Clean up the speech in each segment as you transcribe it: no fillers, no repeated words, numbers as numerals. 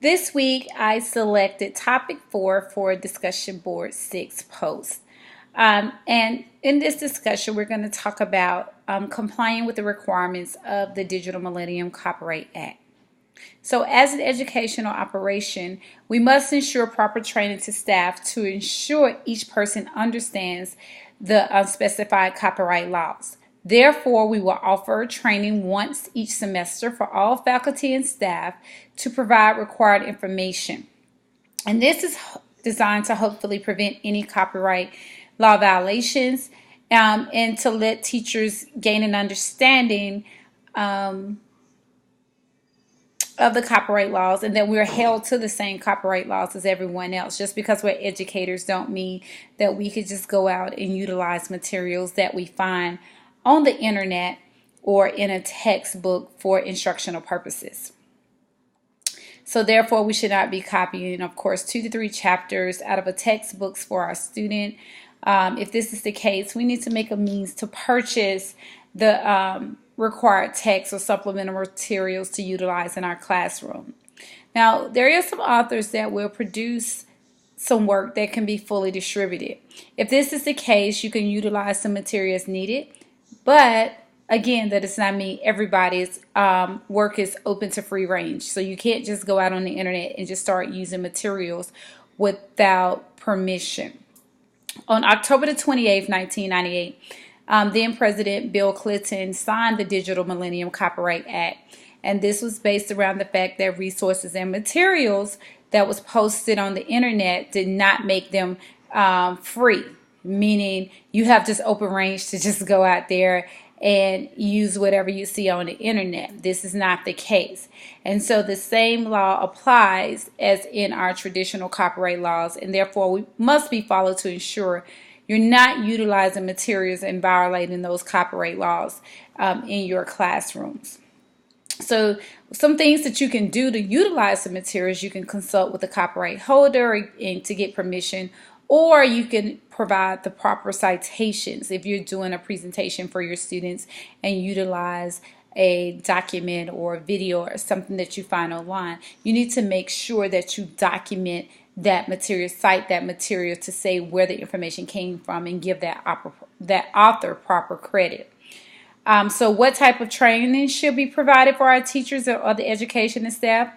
This week, I selected topic 4 for discussion board 6 post. And in this discussion, we're going to talk about complying with the requirements of the Digital Millennium Copyright Act. So, as an educational operation, we must ensure proper training to staff to ensure each person understands the unspecified copyright laws. Therefore, we will offer training once each semester for all faculty and staff to provide required information. And this is designed to hopefully prevent any copyright law violations and to let teachers gain an understanding of the copyright laws, and that we're held to the same copyright laws as everyone else. Just because we're educators don't mean that we could just go out and utilize materials that we find on the internet or in a textbook for instructional purposes. So therefore, we should not be copying, of course, 2 to 3 chapters out of a textbooks for our student. If this is the case, we need to make a means to purchase the required text or supplemental materials to utilize in our classroom. Now, there are some authors that will produce some work that can be fully distributed. If this is the case, you can utilize some materials needed, but again, that does not mean everybody's work is open to free range. So you can't just go out on the internet and just start using materials without permission. On October the 28th, 1998, then President Bill Clinton signed the Digital Millennium Copyright Act. And this was based around the fact that resources and materials that was posted on the internet did not make them free, meaning you have just open range to just go out there and use whatever you see on the internet. This is not the case. And so the same law applies as in our traditional copyright laws, and therefore we must be followed to ensure you're not utilizing materials and violating those copyright laws in your classrooms. So some things that you can do to utilize the materials: you can consult with the copyright holder and to get permission, or you can provide the proper citations if you're doing a presentation for your students and utilize a document or a video or something that you find online. You need to make sure that you document that material, cite that material to say where the information came from and give that author proper credit. So what type of training should be provided for our teachers or other education and staff?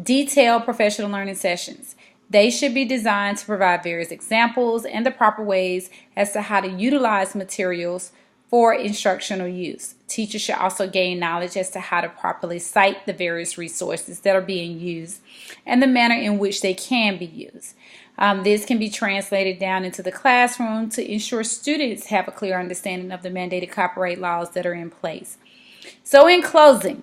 Detailed professional learning sessions. They should be designed to provide various examples and the proper ways as to how to utilize materials for instructional use. Teachers should also gain knowledge as to how to properly cite the various resources that are being used and the manner in which they can be used. This can be translated down into the classroom to ensure students have a clear understanding of the mandated copyright laws that are in place. So in closing,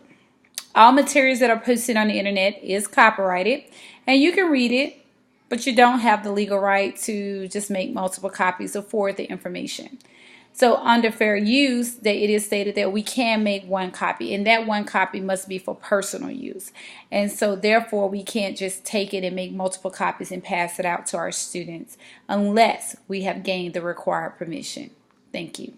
all materials that are posted on the internet is copyrighted, and you can read it, but you don't have the legal right to just make multiple copies or forward the information. So under fair use, that it is stated that we can make one copy, and that one copy must be for personal use. And so therefore, we can't just take it and make multiple copies and pass it out to our students unless we have gained the required permission. Thank you.